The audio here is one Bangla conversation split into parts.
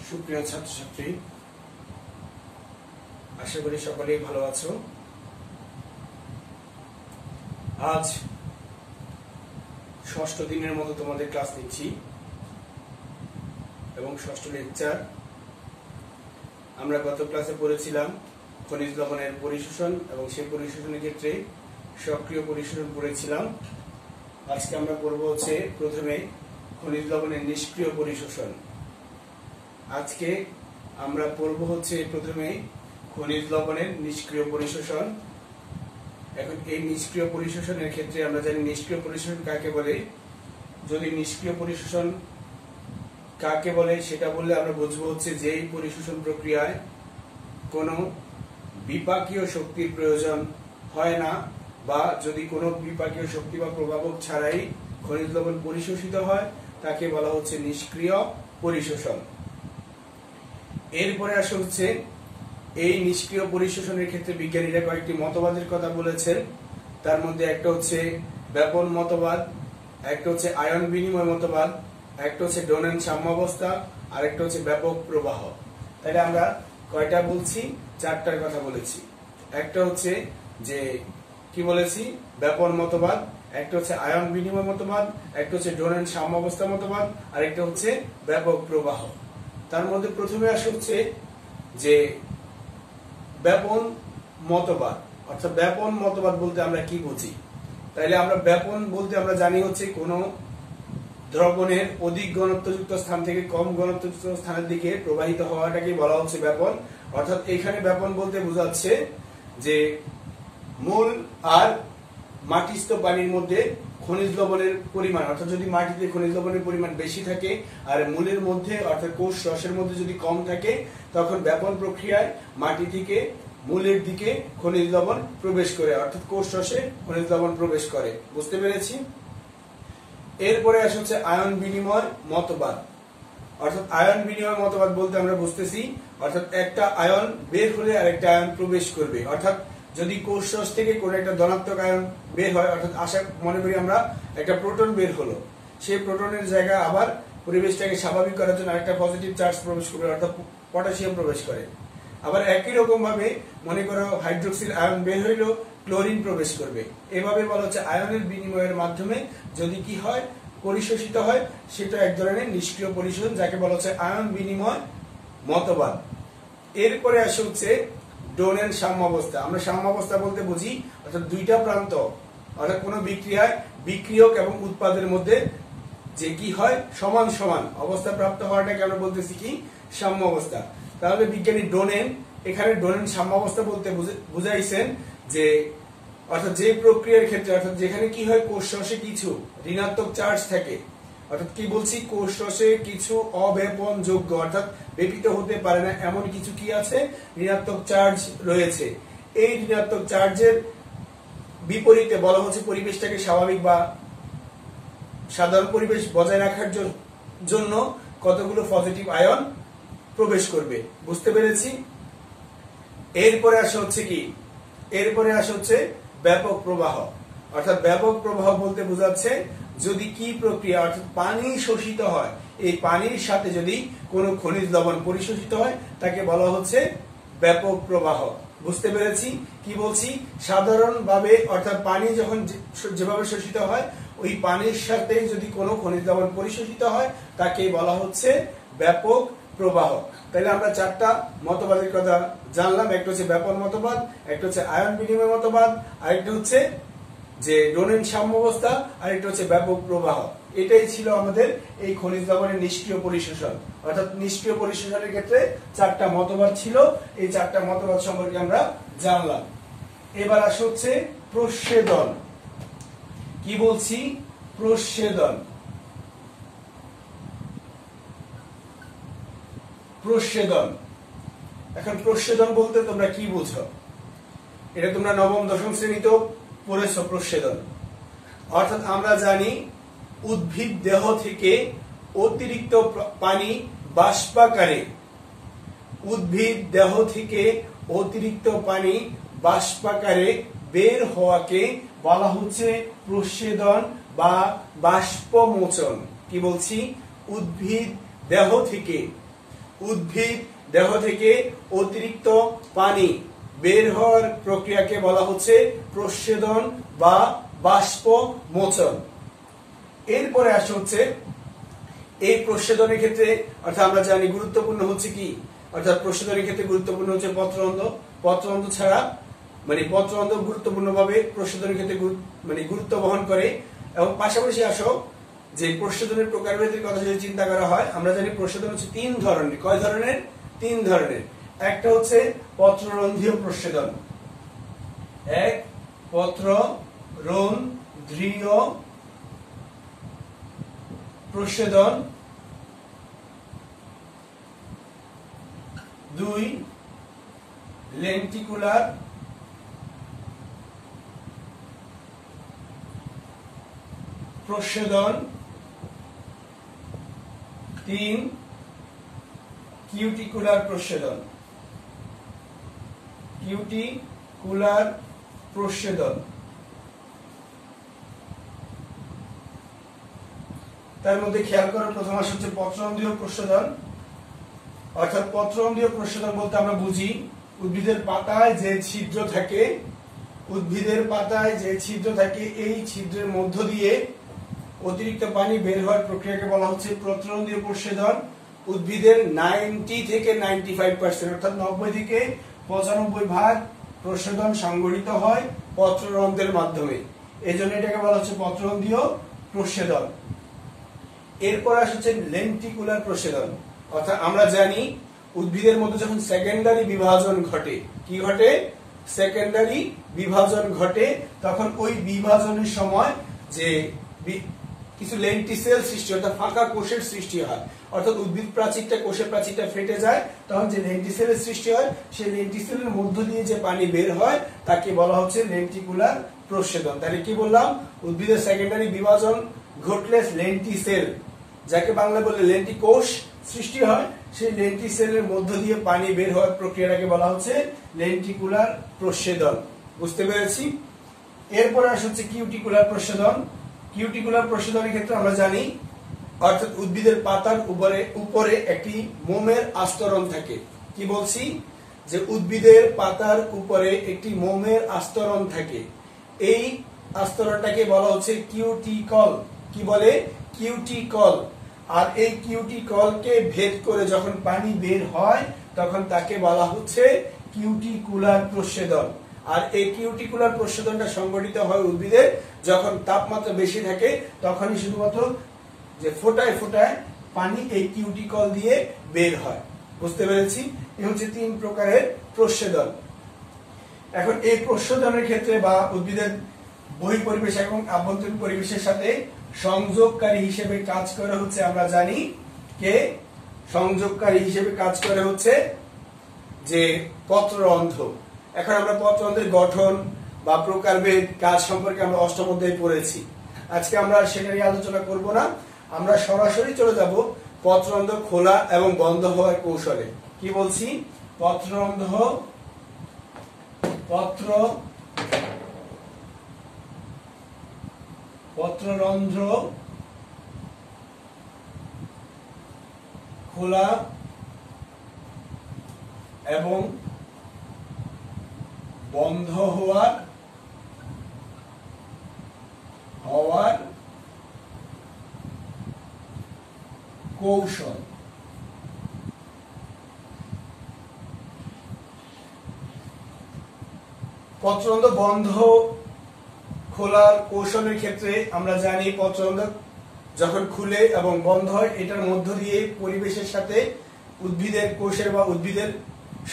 সুপ্রিয় ছাত্রছাত্রী, আশা করি সকলেই ভালো আছো। আজ ষষ্ঠ দিনের মতো তোমাদের ক্লাস নিচ্ছি এবং ষষ্ঠ লেকচার। আমরা গত ক্লাসে পড়েছিলাম খনিজ লবণের পরিশোষণ এবং সেই পরিশোষণের ক্ষেত্রে সক্রিয় পরিশোষণ পড়েছিলাম। আজকে আমরা পড়ব হচ্ছে প্রথমে খনিজ লবণের নিষ্ক্রিয় পরিশোষণ। আজকে আমরা পড়ব হচ্ছে প্রথমে খনিজ লবণের নিষ্ক্রিয় পরিশোষণ। এখন এই নিষ্ক্রিয় পরিশোষণের ক্ষেত্রে আমরা জানি নিষ্ক্রিয় পরিশোষণ কাকে বলে। যদি নিষ্ক্রিয় পরিশোষণ কাকে বলে সেটা বললে আমরা বুঝবো হচ্ছে যে এই পরিশোষণ প্রক্রিয়ায় কোনো বিপাকীয় শক্তির প্রয়োজন হয় না, বা যদি কোনো বিপাকীয় শক্তি বা প্রভাবক ছাড়াই খনিজ লবণ পরিশোষিত হয় তাকে বলা হচ্ছে নিষ্ক্রিয় পরিশোষণ। এরপরে আসা হচ্ছে এই নিষ্ক্রিয় পরিশোষণের ক্ষেত্রে বিজ্ঞানীরা কয়েকটি মতবাদের কথা বলেছেন। তার মধ্যে একটা হচ্ছে ব্যাপন মতবাদ, একটা হচ্ছে আয়ন বিনিময় মতবাদ, একটা হচ্ছে ডোনেন সাম্যাবস্থা, আর একটা হচ্ছে ব্যাপক প্রবাহ। তাহলে আমরা কয়টা বলছি? চারটার কথা বলেছি। একটা হচ্ছে যে কি বলেছি, ব্যাপন মতবাদ, একটা হচ্ছে আয়ন বিনিময় মতবাদ, একটা হচ্ছে ডোনেন সাম্যাবস্থা মতবাদ, আর একটা হচ্ছে ব্যাপক প্রবাহ। তার মধ্যে প্রথমে আসা হচ্ছে যে ব্যাপন মতবাদ, অর্থাৎ ব্যাপন মতবাদ বলতে আমরা কি বুঝি। তাইলে আমরা ব্যাপন বলতে আমরা জানি হচ্ছে কোন দ্রবণের অধিক ঘনত্বযুক্ত স্থান থেকে কম ঘনত্বযুক্ত স্থানের দিকে প্রবাহিত হওয়াটাকে বলা হচ্ছে ব্যাপন। অর্থাৎ এখানে ব্যাপন বলতে বোঝাচ্ছে যে মূল আর মাটিস্থ পানির মধ্যে খনিজ লবণের পরিমাণ, অর্থাৎ যদি মাটিতে খনিজ লবণের পরিমাণ বেশি থাকে আর মূলের মধ্যে অর্থাৎ কোষ রসের মধ্যে যদি কম থাকে, তখন ব্যাপন প্রক্রিয়ায় মাটি থেকে মূলের দিকে খনিজ লবণ প্রবেশ করে, অর্থাৎ কোষ রসে খনিজ লবণ প্রবেশ করে। বুঝতে পেরেছি? এরপরে আসে হচ্ছে আয়ন বিনিময় মতবাদ। অর্থাৎ আয়ন বিনিময় মতবাদ বলতে আমরা বুঝতেছি অর্থাৎ একটা আয়ন বের হলে আরেকটা আয়ন প্রবেশ করবে। অর্থাৎ যদি কোষ রস থেকে কোনো একটা ধনাত্মক আয়ন বের হয়, অর্থাৎ আশা মনে করি আমরা একটা প্রোটন বের হলো, সেই প্রোটনের জায়গায় আবার পরিবেশটাকে স্বাভাবিক করার জন্য আরেকটা পজিটিভ চার্জ প্রবেশ করবে, অর্থাৎ পটাশিয়াম প্রবেশ করে। আবার একই রকম ভাবে মনে করো হাইড্রোক্সিল আয়ন বের হইলো, ক্লোরিন প্রবেশ করবে। এভাবে বলা হচ্ছে আয়নের বিনিময়ের মাধ্যমে যদি কি হয়, পরিশোষিত হয়, সেটা এক ধরনের নিষ্ক্রিয় পরিশোষণ, যাকে বলা হচ্ছে আয়ন বিনিময় মতবাদ। এরপরে আসে হচ্ছে ডোনেন সাম্যাবস্থা। আমরা সাম্যাবস্থা বলতে বুঝি অর্থাৎ দুইটা প্রান্ত, অর্থাৎ কোন বিক্রিয়ায় বিক্রিয়ক এবং উৎপাদের মধ্যে যে কি হয়, সমান সমান অবস্থা প্রাপ্ত হওয়াটাকে আমরা বলতেছি কি, সাম্যাবস্থা। তাহলে বিজ্ঞানী ডোনেন, এখানে ডোনেন সাম্যাবস্থা বলতে বুঝাইছেন যে অর্থাৎ যে প্রক্রিয়ার ক্ষেত্রে, অর্থাৎ যেখানে কি হয়, কোষ রসে কিছু ঋণাত্মক চার্জ থাকে, অর্থাৎ কি বলছি, কোষ রসে কিছু অব্যাপন যোগ্য অর্থাৎ বেপিত হতে পারে না এমন কিছু কি আছে, ঋণাত্মক চার্জ রয়েছে। এই ঋণাত্মক চার্জের বিপরীতে বলা হচ্ছে পরিবেশটাকে স্বাভাবিক বা সাধারণ পরিবেশ বজায় রাখার জন্য কতগুলো পজিটিভ আয়ন প্রবেশ করবে। বুঝতে পেরেছি? এরপরে আসা হচ্ছে কি, এরপরে আসা হচ্ছে ব্যাপক প্রবাহ। অর্থাৎ ব্যাপক প্রবাহ বলতে বোঝাচ্ছে যদি কি প্রক্রিয়া, অর্থাৎ পানি শোষিত হয়, এই পানির সাথে যদি কোনো খনিজ লবণ পরিশোষিত হয় তাকে বলা হচ্ছে ব্যাপক প্রবাহ। বুঝতে পেরেছি? কি বলছি, সাধারণভাবে অর্থাৎ পানি যখন যেভাবে শোষিত হয়, ওই পানির সাথে যদি কোনো খনিজ লবণ পরিশোষিত হয় তাকে বলা হচ্ছে ব্যাপক প্রবাহ। তাহলে আমরা চারটা মতবাদের কথা জানলাম। একটা হচ্ছে ব্যাপন মতবাদ, একটা হচ্ছে আয়ন বিনিময় মতবাদ, আরেকটা হচ্ছে যে ডোনেন সাম্যাবস্থা, আর একটা হচ্ছে ব্যাপক প্রবাহ। এটাই ছিল আমাদের এই খনিজ লবণের নিষ্ক্রিয় পরিশোষণ। অর্থাৎ নিষ্ক্রিয় পরিশোষণের ক্ষেত্রে চারটা মতবাদ ছিল, এই চারটা মতবাদ সম্পর্কে আমরা জানলাম। এবার আসা হচ্ছে প্রস্বেদন। কি বলছি, প্রস্বেদন। প্রস্বেদন, এখন প্রস্বেদন বলতে তোমরা কি বুঝো? এটা তোমরা নবম দশম শ্রেণীতেও পড়েছো প্রস্বেদন। অর্থাৎ আমরা জানি উদ্ভিদ দেহ থেকে অতিরিক্ত পানি বাষ্পাকারে, উদ্ভিদ দেহ থেকে অতিরিক্ত পানি বাষ্পাকারে বের হওয়াকে বলা হচ্ছে প্রস্বেদন বা বাষ্পমোচন। কি বলছি, উদ্ভিদ দেহ থেকে উদ্ভিদ দেহ থেকে অতিরিক্ত পানি বের হওয়ার প্রক্রিয়াকে বলা হচ্ছে প্রস্বেদন বা বাষ্পমোচন। এরপরে আসে হচ্ছে এই প্রস্বেদনের ক্ষেত্রে, অর্থাৎ আমরা জানি গুরুত্বপূর্ণ হচ্ছে কি, অর্থাৎ প্রস্বেদনের ক্ষেত্রে গুরুত্বপূর্ণ হচ্ছে পত্ররন্ধ্র। পত্ররন্ধ্র ছাড়া পত্ররন্ধ্র গুরুত্বপূর্ণভাবে প্রস্বেদনের ক্ষেত্রে গুরুত্ব বহন করে। এবং পাশাপাশি আসো যে প্রস্বেদনের প্রকারভেদের কথা যদি চিন্তা করা হয়, আমরা জানি প্রস্বেদন হচ্ছে তিন ধরনের। কয় ধরনের? তিন ধরনের। একটা হচ্ছে পত্ররন্ধ্রীয় প্রস্বেদন, এক পত্ররন্ধ্রীয় প্রস্বেদন, দুই লেন্টিকুলার প্রস্বেদন, তিন কিউটিকুলার প্রস্বেদন। কিউটিকুলার প্রস্বেদন, তার মধ্যে খেয়াল করার প্রথম আসে হচ্ছে পত্ররন্ধ্রীয় প্রস্বেদন। অর্থাৎ পত্ররন্ধ্রীয় প্রস্বেদন বলতে আমরা বুঝি উদ্ভিদের পাতায় যে ছিদ্র থাকে, উদ্ভিদের পাতায় যে ছিদ্র থাকে, এই ছিদ্রের মধ্য দিয়ে অতিরিক্ত পানি বের হওয়ার প্রক্রিয়াকে বলা হচ্ছে পত্ররন্ধ্রীয় প্রস্বেদন। উদ্ভিদের 90 থেকে 95% অর্থাৎ 90 থেকে 95% প্রস্বেদন সংঘটিত হয় পত্ররন্ধ্রের মাধ্যমে, এজন্য এটাকে বলা হচ্ছে পত্ররন্ধ্রীয় প্রস্বেদন। এরপর আসছে লেন্টিকুলার প্রস্বেদন। অর্থাৎ আমরা জানি উদ্ভিদের মধ্যে যখন সেকেন্ডারি বিভাজন ঘটে, কি ঘটে? সেকেন্ডারি বিভাজন ঘটে, তখন ওই বিভাজনের সময় যে কিছু লেন্টিসেল সৃষ্টি, অর্থাৎ ফাঁকা কোষের সৃষ্টি হয়। অর্থাৎ উদ্ভিদ প্রাচীরটা, কোষের প্রাচীরটা ফেটে যায়, তখন যে লেন্টিসেলের সৃষ্টি হয়, সেই লেন্টিসেলের মধ্য দিয়ে যে পানি বের হয় তাকে বলা হচ্ছে লেন্টিকুলার প্রস্বেদন। তাহলে কি বললাম? উদ্ভিদের সেকেন্ডারি বিভাজন ঘটলে লেন্টিসেল, যাকে বাংলা বলে লেন্টিকোষ সৃষ্টি হয়, সেই লেন্টিসেলের মধ্য দিয়ে পানি বের হওয়ার প্রক্রিয়াটাকে বলা হচ্ছে লেন্টিকুলার প্রস্বেদন। বুঝতে পেরেছি? এরপরে আসছে কিউটিকুলার প্রস্বেদন। কিউটিকুলার প্রস্বেদনের ক্ষেত্রে আমরা জানি অর্থাৎ উদ্ভিদের পাতার উপরে একটি মোমের আস্তরণ থাকে। কি বলছি? যে উদ্ভিদের পাতার উপরে একটি মোমের আস্তরণ থাকে, এই আস্তরণটাকে বলা হচ্ছে কিউটিকল। কি বলে? কিউটিকল। আর এই কিউটিকলকে ভেদ করে যখন পানি বের হয় তখন তাকে বলা হচ্ছে কিউটিকুলার প্রস্বেদন। আর এই কিউটিকুলার প্রস্বেদনটা সংঘটিত হয় উদ্ভিদের যখন তাপমাত্রা বেশি থাকে, তখনই শুধুমাত্র যে ফোটায় ফোটায় পানি এই কিউটিকল দিয়ে বের হয়। বুঝতে পেরেছি? এই হচ্ছে তিন প্রকারের প্রস্বেদন। এখন এই প্রস্বেদনের ক্ষেত্রে বা উদ্ভিদের বহিঃপরিবেশ এবং আভ্যন্তরীণ পরিবেশের সাথে সংযোগকারী হিসেবে কাজ করে হচ্ছে, আমরা জানি কে সংযোগকারী হিসেবে কাজ করে হচ্ছে যে পত্ররন্ধ্র। এখন আমরা পত্ররন্ধ্রের গঠন বা প্রকারভেদ কাজ সম্পর্কে আমরা অষ্টম অধ্যায়ে পড়েছি। আজকে আমরা সেটা নিয়ে আলোচনা করব না, আমরা সরাসরি চলে যাব পত্ররন্ধ্র খোলা এবং বন্ধ হওয়ার কৌশলে। কি বলছি? পত্ররন্ধ্র খোলা এবং বন্ধ হওয়ার কৌশল। পত্ররন্ধ্র বন্ধ খোলার কৌশলের ক্ষেত্রে আমরা জানি পত্ররন্ধ্র যখন খুলে এবং বন্ধ হয়, এটার মধ্য দিয়ে পরিবেশের সাথে উদ্ভিদের কোষের বা উদ্ভিদের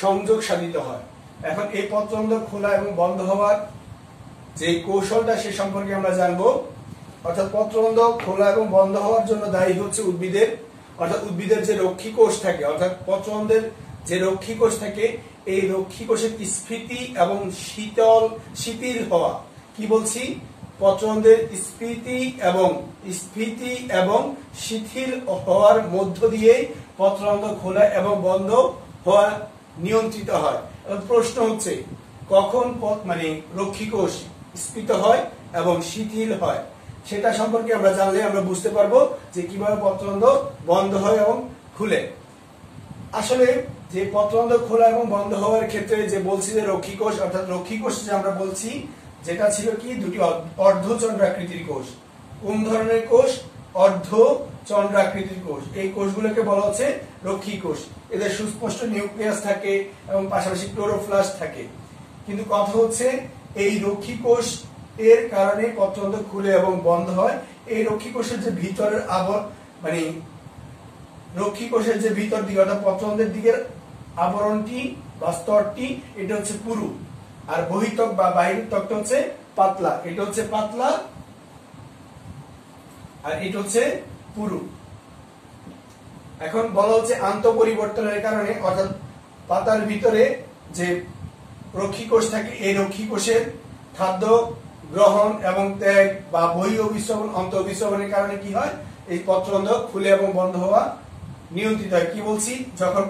সংযোগ সাধিত হয়। এখন এই পত্ররন্ধ্র খোলা এবং বন্ধ হওয়ার যে কৌশলটা সে সম্পর্কে আমরা জানবো। অর্থাৎ পত্ররন্ধ্র খোলা এবং বন্ধ হওয়ার জন্য দায়ী হচ্ছে উদ্ভিদের, অর্থাৎ উদ্ভিদের যে রক্ষী কোষ থাকে, অর্থাৎ পত্ররন্ধ্রের যে রক্ষী কোষ থাকে, এই রক্ষী কোষের স্ফীতি এবং শিথিল হওয়া। কি বলছি? পত্ররন্ধ্রের স্ফীতি এবং শিথিল হওয়ার মধ্য দিয়ে পত্ররন্ধ্র খোলা এবং বন্ধ হওয়া নিয়ন্ত্রিত হয়। প্রশ্ন হচ্ছে কখন রক্ষী কোষ স্ফীত হয় এবং শিথিল হয়, সেটা সম্পর্কে আমরা জানলে আমরা বুঝতে পারবো যে কিভাবে পত্ররন্ধ্র বন্ধ হয় এবং খুলে। আসলে যে পত্ররন্ধ্র খোলা এবং বন্ধ হওয়ার ক্ষেত্রে যে বলছি যে রক্ষী কোষ, অর্থাৎ রক্ষী কোষ যে আমরা বলছি, যেটা ছিল কি দুটি অর্ধচন্দ্রাকৃতির কোষ। কোন ধরনের কোষ? অর্ধচন্দ্রাকৃতির কোষ। এই কোষগুলোকে বলা হচ্ছে রক্ষী কোষ। এদের সুস্পষ্ট নিউক্লিয়াস থাকে এবং পাশাপাশি ক্লোরোপ্লাস্ট থাকে। কিন্তু কথা হচ্ছে এই রক্ষী কোষ এর কারণে পত্ররন্ধ্র খুলে এবং বন্ধ হয়। এই রক্ষী কোষের যে ভিতরের মানে রক্ষী কোষের যে ভিতর দিকে অর্থাৎ পত্ররন্ধ্রের দিকের আবরণটি বা স্তরটি, এটা হচ্ছে পুরু, আর বহিত্বক বা বাহিরের ত্বকটা হচ্ছে পাতলা। এটা হচ্ছে পাতলা আর এটা হচ্ছে পুরু। এখন বলা হচ্ছে আন্তঃপরিবর্তনের কারণে, অর্থাৎ পাতার ভিতরে যে রক্ষী কোষ থাকে, এই রক্ষী কোষের খাদ্য গ্রহণ এবং ত্যাগ বা বহি অভিস্রবণ অন্ত অভিস্রবণের কারণে কি হয়? এই পত্ররন্ধ্র খুলে এবং বন্ধ হওয়া নিয়ন্ত্রিত হয়। কি বলছি? যখন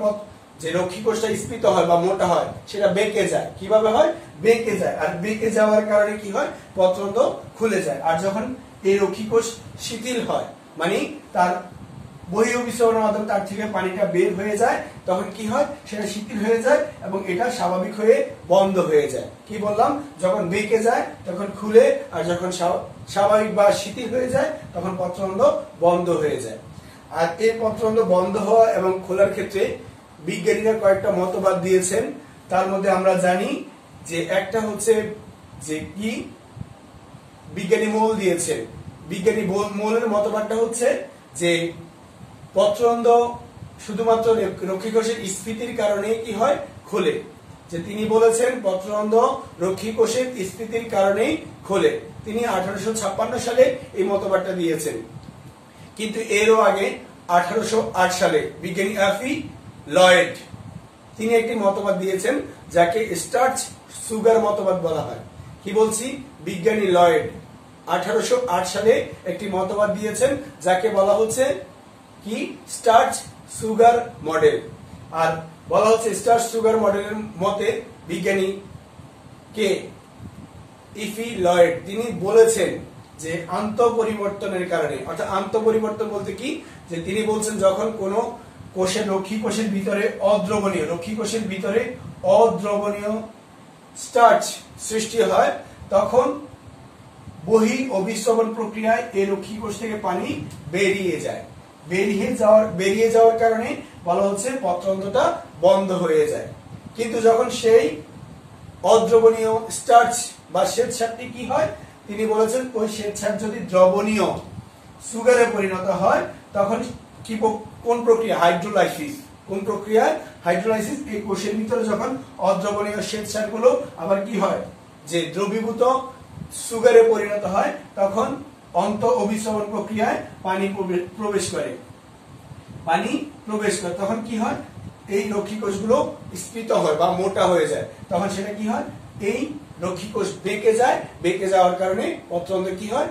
যে রক্ষী কোষটা স্ফীত হয় বা মোটা হয়, সেটা বেঁকে যায়। কিভাবে হয়? বেঁকে যায়। আর বেঁকে যাওয়ার কারণে কি হয়? পত্ররন্ধ্র খুলে যায়। আর যখন এই রক্ষী কোষ শিথিল হয়, মানে তার বহি অভিস্রবণের মাধ্যমে তার থেকে পানিটা বের হয়ে যায়, তখন কি হয়? সেটা শিথিল হয়ে যায় এবং এটা স্বাভাবিক হয়ে বন্ধ হয়ে যায়। কি বললাম? যখন বেঁকে যায় তখন খুলে, আর যখন স্বাভাবিক বা শিথিল হয়ে যায় তখন পত্ররন্ধ্র বন্ধ হয়ে যায়। আর এই পত্ররন্ধ্র বন্ধ হওয়া এবং খোলার ক্ষেত্রে বিজ্ঞানীরা কয়েকটা মতবাদ দিয়েছেন। তার মধ্যে আমরা জানি যে একটা হচ্ছে যে কি বিজ্ঞানী মোল দিয়েছেন। বিজ্ঞানী মোলের মতবাদটা হচ্ছে যে পত্ররন্ধ্র শুধুমাত্র রক্ষী কোষের স্ফীতির কারণে কি হয়? খোলে। যে তিনি বলেছেন পত্ররন্ধ্র রক্ষী কোষের স্ফীতির কারণেই খোলে। তিনি 1856 সালে এই মতবাদটা দিয়েছেন। কিন্তু এরও আগে 1808 সালে বিজ্ঞানী এফ.ই. লয়েড তিনি একটি মতবাদ দিয়েছেন, যাকে স্টার্চ সুগার মতবাদ বলা হয়। কি বলছি? বিজ্ঞানী লয়েড 1808 সালে একটি মতবাদ দিয়েছেন, যাকে বলা হচ্ছে কি? Starch sugar model. আর বলা হচ্ছে স্টার্চ সুগার মডেলের মতে বিজ্ঞানী কে এফ.ই. লয়েড তিনি বলেছেন যে আন্তঃপরিবর্তনের কারণে, অর্থাৎ আন্তঃপরিবর্তন বলতে কি? যে তিনি বলছেন যখন কোনো কোষের রক্ষী কোষের ভিতরে অদ্রবণীয় স্টার্চ সৃষ্টি হয়, তখন বহি অভিস্রবণ প্রক্রিয়ায় এই রক্ষী কোষ থেকে পানি বেরিয়ে যায়। বেরিয়ে যাওয়ার কারণে বলা হচ্ছে পত্ররন্ধ্রটা বন্ধ হয়ে যায়। কিন্তু যখন সেই অদ্রবণীয় স্টার্চ বা শ্বেতসারটি কি হয়? তিনি বলেছেন ওই শ্বেতসার যদি দ্রবণীয় সুগারে পরিণত হয়, তখন কি কোন প্রক্রিয়া? হাইড্রোলাইসিস। কোন প্রক্রিয়া? হাইড্রোলাইসিস। এই কোষের ভিতরে যখন অদ্রবণীয় শ্বেতসারগুলো আবার কি হয়? যে দ্রবীভূত সুগারে পরিণত হয়, তখন অন্ত অভিস্রবণ প্রক্রিয়ায় পানি প্রবেশ করে। তখন কি হয়? এই রক্ষী কোষগুলো স্ফীত হয় বা মোটা হয়ে যায়। তখন সেটা কি হয়? এই রক্ষী কোষ বেঁকে যাওয়ার কারণে পত্ররন্ধ্র কি হয়?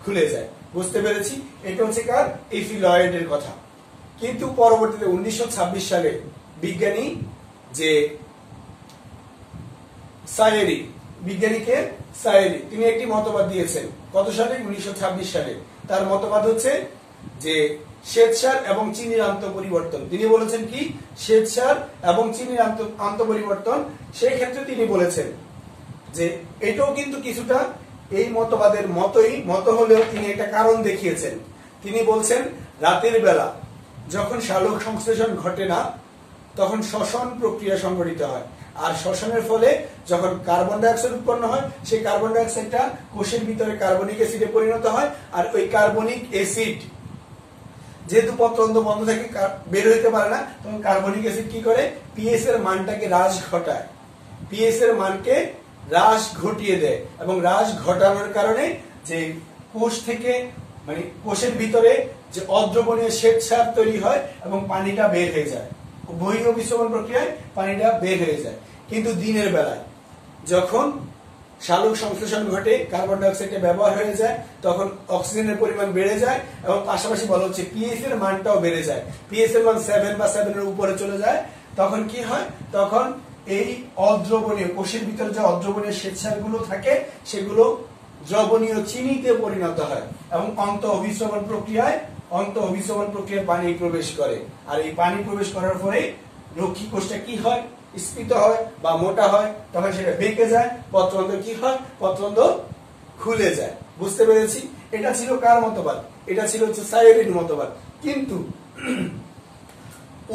খুলে যায়। বুঝতে পেরেছি? এটা হচ্ছে কার? এফ.ই. লয়েডের কথা। কিন্তু পরবর্তীতে 1926 সালে বিজ্ঞানী যে সায়েরি তিনি একটি মতবাদ দিয়েছেন। কত সালে? 1926 সালে। তার মতবাদ হচ্ছে যে শ্বেতসার এবং চিনির আন্তঃপরিবর্তন। তিনি বলেছেন কি? শ্বেতসার এবং চিনির আন্তঃপরিবর্তন। সেই ক্ষেত্রে তিনি বলেছেন যে এটাও কিন্তু কিছুটা এই মতবাদের মত হলেও তিনি একটা কারণ দেখিয়েছেন। তিনি বলছেন রাতের বেলা যখন সালোক সংশ্লেষণ ঘটে না, তখন শ্বসন প্রক্রিয়া সংঘটিত হয়। আর শ্বসনের ফলে যখন কার্বন ডাই অক্সাইড উৎপন্ন হয়, সেই কার্বন ডাই অক্সাইডটা কোষের ভিতরে কার্বনিক অ্যাসিডে পরিণত হয়। আর ওই কার্বনিক অ্যাসিড যেহেতু পত্ররন্ধ্র বন্ধ থাকে, বের হইতে পারে না, তখন কার্বনিক অ্যাসিড কি করে? পিএইচ এর মানটাকে হ্রাস ঘটায়। পিএইচ এর মানকে হ্রাস ঘটিয়ে দেয় এবং হ্রাস ঘটানোর কারণে যে কোষ থেকে মানে কোষের ভিতরে যে অদ্রবণীয় শ্বেতসার তৈরি হয় এবং পানিটা বের হয়ে যায়। বহি অভিস্রবণ প্রক্রিয়ায় পানিটা বের হয়ে যায়। কিন্তু দিনের বেলায় যখন সালোক সংশ্লেষণ ঘটে, কার্বন ডাই অক্সাইডের ব্যবহার হয়ে যায়, তখন অক্সিজেনের পরিমাণ বেড়ে যায় এবং পাশাপাশি বলা হচ্ছে পিএইচ এর মানটাও বেড়ে যায়। পিএইচ এর মান 7 বা 7 এর উপরে চলে যায়। তখন কি হয়? তখন এই অদ্রবণীয় কোষের ভিতরে যে অদ্রবণীয় শ্বেতসারগুলো থাকে, সেগুলো দ্রবণীয় চিনিতে পরিণত হয় এবং অন্ত অভিস্রবণ প্রক্রিয়ায় পানি প্রবেশ করে। আর এই পানি প্রবেশ করার পরে রক্ষী কোষটা কি হয়, স্ফীত হয় বা মোটা হয়, তখন সেটা বেঁকে যায়, পত্ররন্ধ্র কি হয়, পত্ররন্ধ্র খুলে যায়। বুঝতে পেরেছি? এটা ছিল কার মতবাদ? এটা ছিল হচ্ছে সায়োরির মতবাদ। কিন্তু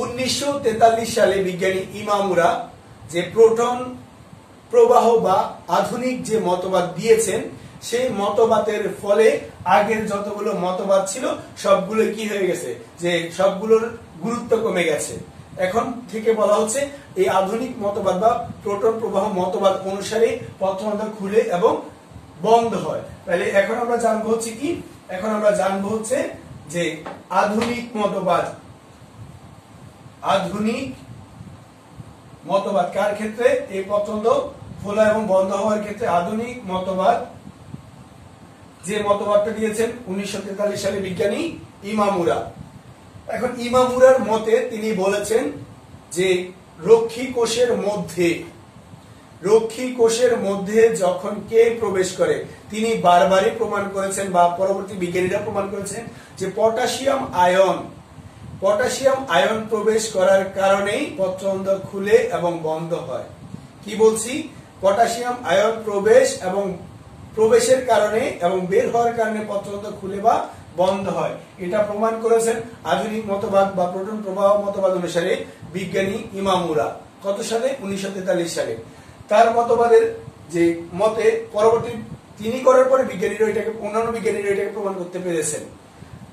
1943 সালে বিজ্ঞানী ইমামুরা যে প্রোটন প্রবাহ বা আধুনিক যে মতবাদ দিয়েছেন, সেই মতবাদের ফলে আগের যতগুলো মতবাদ ছিল সবগুলো কি হয়ে গেছে, যে সবগুলোর গুরুত্ব কমে গেছে। এখন থেকে বলা হচ্ছে এই আধুনিক মতবাদ বা প্রোটন প্রবাহ মতবাদ অনুসারে পত্ররন্ধ্র খুলে এবং বন্ধ হয়। তাহলে এখন আমরা জানবো হচ্ছে কি, এখন আমরা জানবো হচ্ছে যে আধুনিক মতবাদ, আধুনিক মতবাদ কার ক্ষেত্রে, এই পত্ররন্ধ্র খোলা এবং বন্ধ হওয়ার ক্ষেত্রে আধুনিক মতবাদ, যে মতবাদটা দিয়েছেন 1943 সালে বিজ্ঞানী ইমামুরা। এখন ইমামুরার মতে তিনি বলেছেন যে রক্ষী কোষের মধ্যে যখন কে প্রবেশ করে, তিনি বারবারই প্রমাণ করেছেন বা পরবর্তী বিজ্ঞানীরা প্রমাণ করেছেন যে পটাশিয়াম আয়ন প্রবেশ করার কারণেই পত্ররন্ধ্র খুলে এবং বন্ধ হয়। কি বলছি? পটাশিয়াম আয়ন প্রবেশের কারণে এবং বের হওয়ার কারণে পত্ররন্ধ্র খুলে বা বন্ধ হয়। এটা প্রমাণ করেছেন আধুনিক মতবাদ বা প্রোটন প্রবাহ মতবাদ অনুসারে বিজ্ঞানী ইমামুরা। কত সালে? 1943 সালে। তার মতবাদের যে মতে পরবর্তী তিনি করার পরে অন্যান্য বিজ্ঞানীরা এটাকে প্রমাণ করতে পেরেছেন।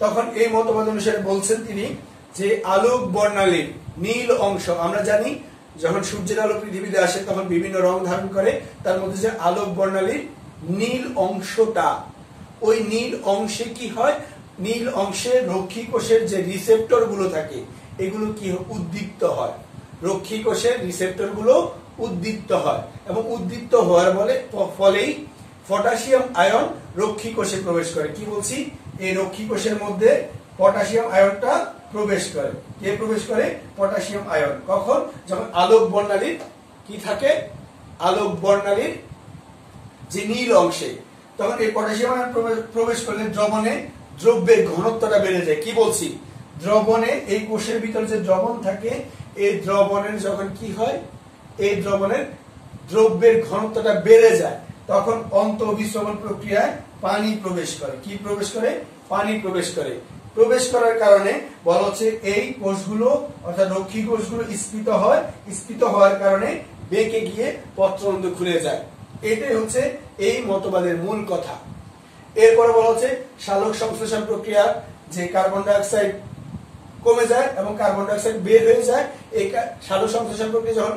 তখন এই মতবাদ অনুসারে বলছেন তিনি যে আলোক বর্ণালীর নীল অংশ, আমরা জানি যখন সূর্যের আলো পৃথিবীতে আসে তখন বিভিন্ন রং ধারণ করে, তার মধ্যে যে আলোক বর্ণালীর নীল অংশটা, ওই নীল অংশে কি হয়, নীল অংশে রক্ষী কোষের যে রিসেপ্টর গুলো থাকে এগুলো কি উদ্দীপ্ত হয়, রক্ষী কোষের রিসেপ্টর গুলো উদ্দীপ্ত হয় এবং উদ্দীপ্ত হওয়ার ফলেই পটাশিয়াম আয়ন রক্ষী কোষে প্রবেশ করে। কি বলছি? এই রক্ষী কোষের মধ্যে পটাশিয়াম আয়নটা প্রবেশ করে। কে প্রবেশ করে? Potassium ion. কখন? যখন আলোক বর্ণালীর কি থাকে, আলোক বর্ণালীর যে নীল অংশে, তখন এই পটাশিয়াম আয়ন প্রবেশ করলে দ্রব্যের ঘনত্বটা বেড়ে যায়। কি বলছি? দ্রবণে, এই কোষের ভিতর যে দ্রবণ থাকে, এই দ্রবণের যখন কি হয়, এই দ্রব্যের ঘনত্বটা বেড়ে যায়, তখন অন্তঃবিস্রবণ প্রক্রিয়ায় পানি প্রবেশ করে। কি প্রবেশ করে? পানি প্রবেশ করে। প্রবেশ করার কারণে বলা হচ্ছে এই কোষগুলো অর্থাৎ রক্ষী কোষগুলো স্ফীত হওয়ার কারণে বেঁকে গিয়ে পত্ররন্ধ্র খুলে যায়। এটাই হচ্ছে এই মতবাদের মূল কথা। এরপরে বলা হচ্ছে সালোক সংশ্লেষণ প্রক্রিয়া, যে কার্বন ডাই অক্সাইড কমে যায় এবং কার্বন ডাই অক্সাইড বের হয়ে যায়। এই সালোক সংশ্লেষণ প্রক্রিয়া যখন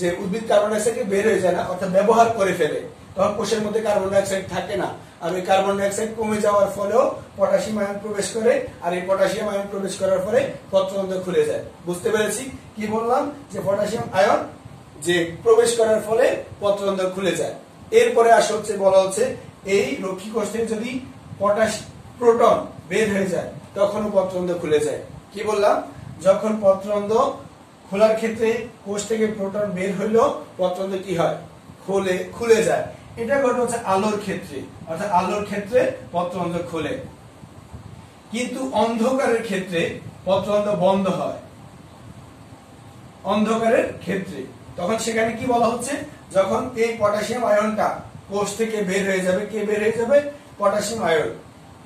যে উদ্ভিদ কার্বন ডাই অক্সাইডকে বের হয়ে যায় না, অর্থাৎ ব্যবহার করে ফেলে, তখন কোষের মধ্যে কার্বন ডাই অক্সাইড থাকে না, আর ওই কার্বন ডাই অক্সাইড কমে যাওয়ার ফলেও পটাশিয়াম আয়ন প্রবেশ করে, আর এই পটাশিয়াম আয়ন প্রবেশ করার ফলে পত্ররন্ধ্র খুলে যায়। বুঝতে পেরেছি? কি বললাম? যে পটাশিয়াম আয়ন যে প্রবেশ করার ফলে পত্ররন্ধ্র খুলে যায়। এরপরে হচ্ছে বলা হচ্ছে এই রক্ষী কোষ থেকে যদি প্রোটন বের হয়ে যায় তখনও পত্ররন্ধ্র খুলে যায়। কি বললাম? যখন পত্ররন্ধ্র খোলার ক্ষেত্রে কোষ থেকে প্রোটন বের হইলেও পত্ররন্ধ্র কি হয়? খুলে যায়। এটা ঘটে হচ্ছে আলোর ক্ষেত্রে, অর্থাৎ আলোর ক্ষেত্রে পত্ররন্ধ্র খোলে। কিন্তু অন্ধকারের ক্ষেত্রে পত্ররন্ধ্র বন্ধ হয়। অন্ধকারের ক্ষেত্রে তখন সেখানে কি বলা হচ্ছে, যখন এই পটাশিয়াম আয়নটা কোষ থেকে বের হয়ে যাবে, কে বের হয়ে যাবে? পটাশিয়াম আয়ন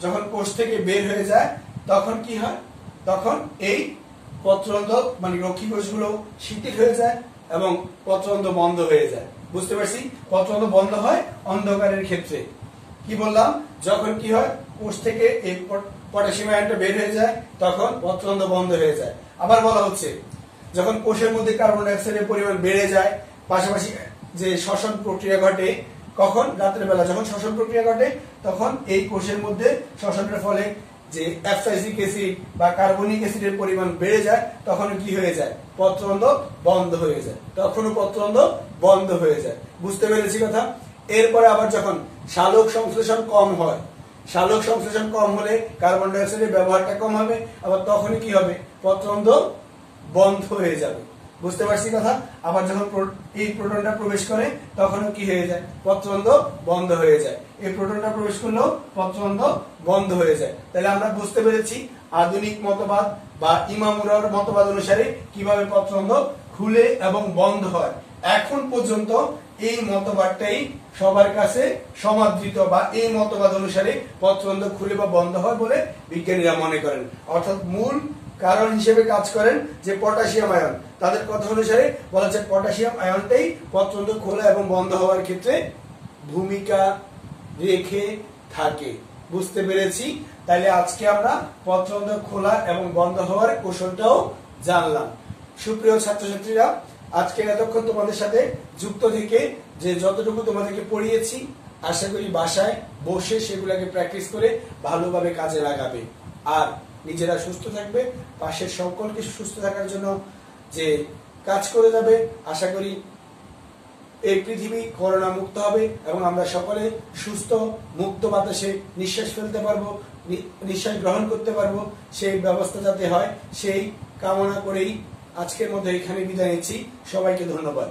যখন কোষ থেকে বের হয়ে যায় তখন কি হয়? তখন এই পত্ররন্ধ্র মানে রক্ষী কোষগুলো শিথিল হয়ে যায় এবং পত্ররন্ধ্র বন্ধ হয়ে যায়। বুঝতে পারছি? পত্ররন্ধ্র বন্ধ হয় অন্ধকারের ক্ষেত্রে। কি বললাম? যখন কি হয়, কোষ থেকে এই পটাশিয়াম আয়নটা বের হয়ে যায় তখন পত্ররন্ধ্র বন্ধ হয়ে যায়। আবার বলা হচ্ছে যখন কোষের মধ্যে কার্বন ডাই অক্সাইডের পরিমাণ বেড়ে যায়, পাশাপাশি যে শ্বসন প্রক্রিয়া ঘটে, কখন? রাতের বেলা যখন শ্বসন প্রক্রিয়া ঘটে তখন এই কোষের মধ্যে শ্বসনের ফলে যে অ্যাবসাইসিক অ্যাসিড বা কার্বনিক অ্যাসিডের পরিমাণ বেড়ে যায়, তখন কি হয়ে যায়? পত্ররন্ধ্র বন্ধ হয়ে যায়। তখনও পত্ররন্ধ্র বন্ধ হয়ে যায়। বুঝতে পেরেছি কথা? এরপরে আবার যখন সালোক সংশ্লেষণ কম হয়, সালোক সংশ্লেষণ কম হলে কার্বন ডাই অক্সাইডের ব্যবহারটা কম হবে, আবার তখনই কি হবে? পত্ররন্ধ্র বন্ধ হয়ে যাবে। বুঝতে পারছি কথা? আবার যখন এই প্রোটনটা প্রবেশ করে তখনও কি হয়ে যায়? পত্ররন্ধ্র বন্ধ হয়ে যায়। এই প্রোটনটা প্রবেশ করলেও পত্ররন্ধ্র বন্ধ হয়ে যায়। তাহলে আমরা বুঝতে পেরেছি আধুনিক মতবাদ বা ইমামুরার মতবাদ অনুসারে কিভাবে পত্ররন্ধ্র খুলে এবং বন্ধ হয়। এখন পর্যন্ত এই মতবাদটাই সবার কাছে সমাদৃত বা এই মতবাদ অনুসারে পত্ররন্ধ্র খুলে বা বন্ধ হয় বলে বিজ্ঞানীরা মনে করেন। অর্থাৎ মূল কারণ হিসেবে কাজ করেন যে পটাশিয়াম আয়ন। তাদের কথা অনুসারে বলা যায় পটাশিয়াম আয়নটাই পত্ররন্ধ্র খোলা এবং বন্ধ হওয়ার ক্ষেত্রে ভূমিকা রেখে থাকে। বুঝতে পেরেছি? তাহলে আজকে আমরা পত্ররন্ধ্র খোলা এবং বন্ধ হওয়ার কৌশলটাও জানলাম। সুপ্রিয় ছাত্রছাত্রীরা, আজকে এতক্ষণ তোমাদের সাথে যুক্ত থেকে যে যতটুকু তোমাদেরকে পড়িয়েছি আশা করি বাসায় বসে সেগুলোকে প্র্যাকটিস করে ভালোভাবে কাজে লাগাবে। আর নিজেরা সুস্থ থাকবে, পাশের সকলকে সুস্থ থাকার জন্য যে কাজ করে যাবে। আশা করি এই পৃথিবী করোনা মুক্ত হবে এবং আমরা সকলে সুস্থ মুক্ত বাতাসে নিঃশ্বাস ফেলতে পারবো, নিঃশ্বাস গ্রহণ করতে পারবো। সেই ব্যবস্থা যাতে হয় সেই কামনা করেই আজকের মধ্যে এখানে বিদায় নিচ্ছি। সবাইকে ধন্যবাদ।